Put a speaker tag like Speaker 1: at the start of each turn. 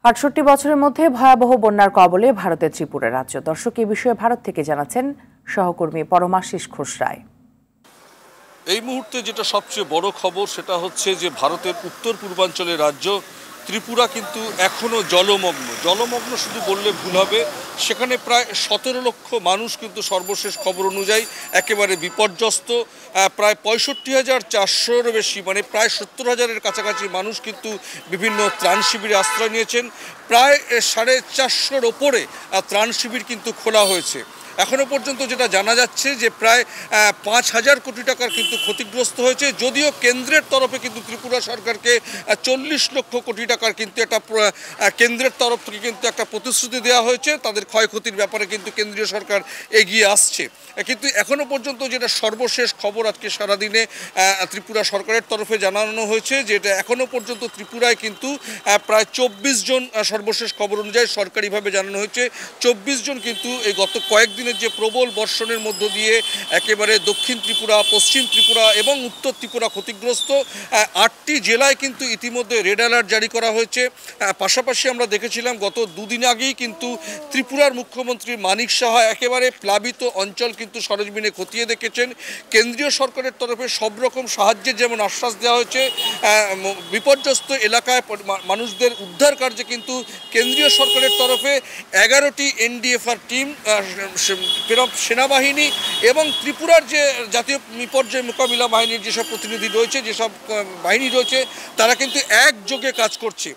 Speaker 1: ৬৮ বছরের মধ্যে ভয়াবহ বন্যার কবলে ভারতের ত্রিপুরা রাজ্য। দর্শক, এই বিষয়ে ভারত থেকে জানাচ্ছেন সহকর্মী পরমাশিস ঘোষরায়।
Speaker 2: এই মুহূর্তে যেটা সবচেয়ে বড় খবর সেটা হচ্ছে যে ভারতের উত্তর পূর্বাঞ্চলের রাজ্য ত্রিপুরা কিন্তু এখনও জলমগ্ন শুধু বললে ভুল হবে। সেখানে প্রায় ১৭ লক্ষ মানুষ কিন্তু সর্বশেষ খবর অনুযায়ী একেবারে বিপর্যস্ত। প্রায় ৬৫,৪০০-এর বেশি, মানে প্রায় ৭০,০০০-এর কাছাকাছি মানুষ কিন্তু বিভিন্ন ত্রাণ শিবিরে আশ্রয় নিয়েছেন। প্রায় ৪৫০-র ওপরে ত্রাণ শিবির কিন্তু খোলা হয়েছে। এখনও পর্যন্ত যেটা জানা যাচ্ছে যে প্রায় ৫,০০০ কোটি টাকার কিন্তু ক্ষতিগ্রস্ত হয়েছে, যদিও কেন্দ্রের তরফে কিন্তু ত্রিপুরা সরকারকে ৪০ লক্ষ কোটি টাকার কিন্তু একটা কেন্দ্রের তরফ থেকে কিন্তু একটা প্রতিশ্রুতি দেওয়া হয়েছে। তাদের ক্ষয়ক্ষতির ব্যাপারে কিন্তু কেন্দ্রীয় সরকার এগিয়ে আসছে। কিন্তু এখনও পর্যন্ত যেটা সর্বশেষ খবর আজকে সারাদিনে ত্রিপুরা সরকারের তরফে জানানো হয়েছে যে এটা এখনও পর্যন্ত ত্রিপুরায় কিন্তু প্রায় ২৪ জন, সর্বশেষ খবর অনুযায়ী সরকারিভাবে জানানো হয়েছে ২৪ জন কিন্তু এই গত কয়েকদিনের যে প্রবল বর্ষণের মধ্য দিয়ে একেবারে দক্ষিণ ত্রিপুরা, পশ্চিম ত্রিপুরা এবং উত্তর ত্রিপুরা ক্ষতিগ্রস্ত। ৮টি জেলায় কিন্তু ইতিমধ্যে রেড অ্যালার্ট জারি করা হয়েছে। পাশাপাশি আমরা দেখেছিলাম গত দুদিন আগেই কিন্তু ত্রিপুরার মুখ্যমন্ত্রী মানিক সাহা একেবারে প্লাবিত অঞ্চল কিন্তু সরেজমিনে খতিয়ে দেখেছেন। কেন্দ্রীয় সরকারের তরফে সব রকম সাহায্যের যেমন আশ্বাস দেওয়া হয়েছে, বিপর্যস্ত এলাকায় মানুষদের উদ্ধার কার্যে কিন্তু কেন্দ্রীয় সরকারের তরফে ১১টি এনডিএফআর টিম, সেনাবাহিনী এবং ত্রিপুরার যে জাতীয় বিপর্যয় মোকাবিলা বাহিনীর যেসব প্রতিনিধি রয়েছে, যেসব বাহিনী রয়েছে, তারা কিন্তু একযোগে কাজ করছে।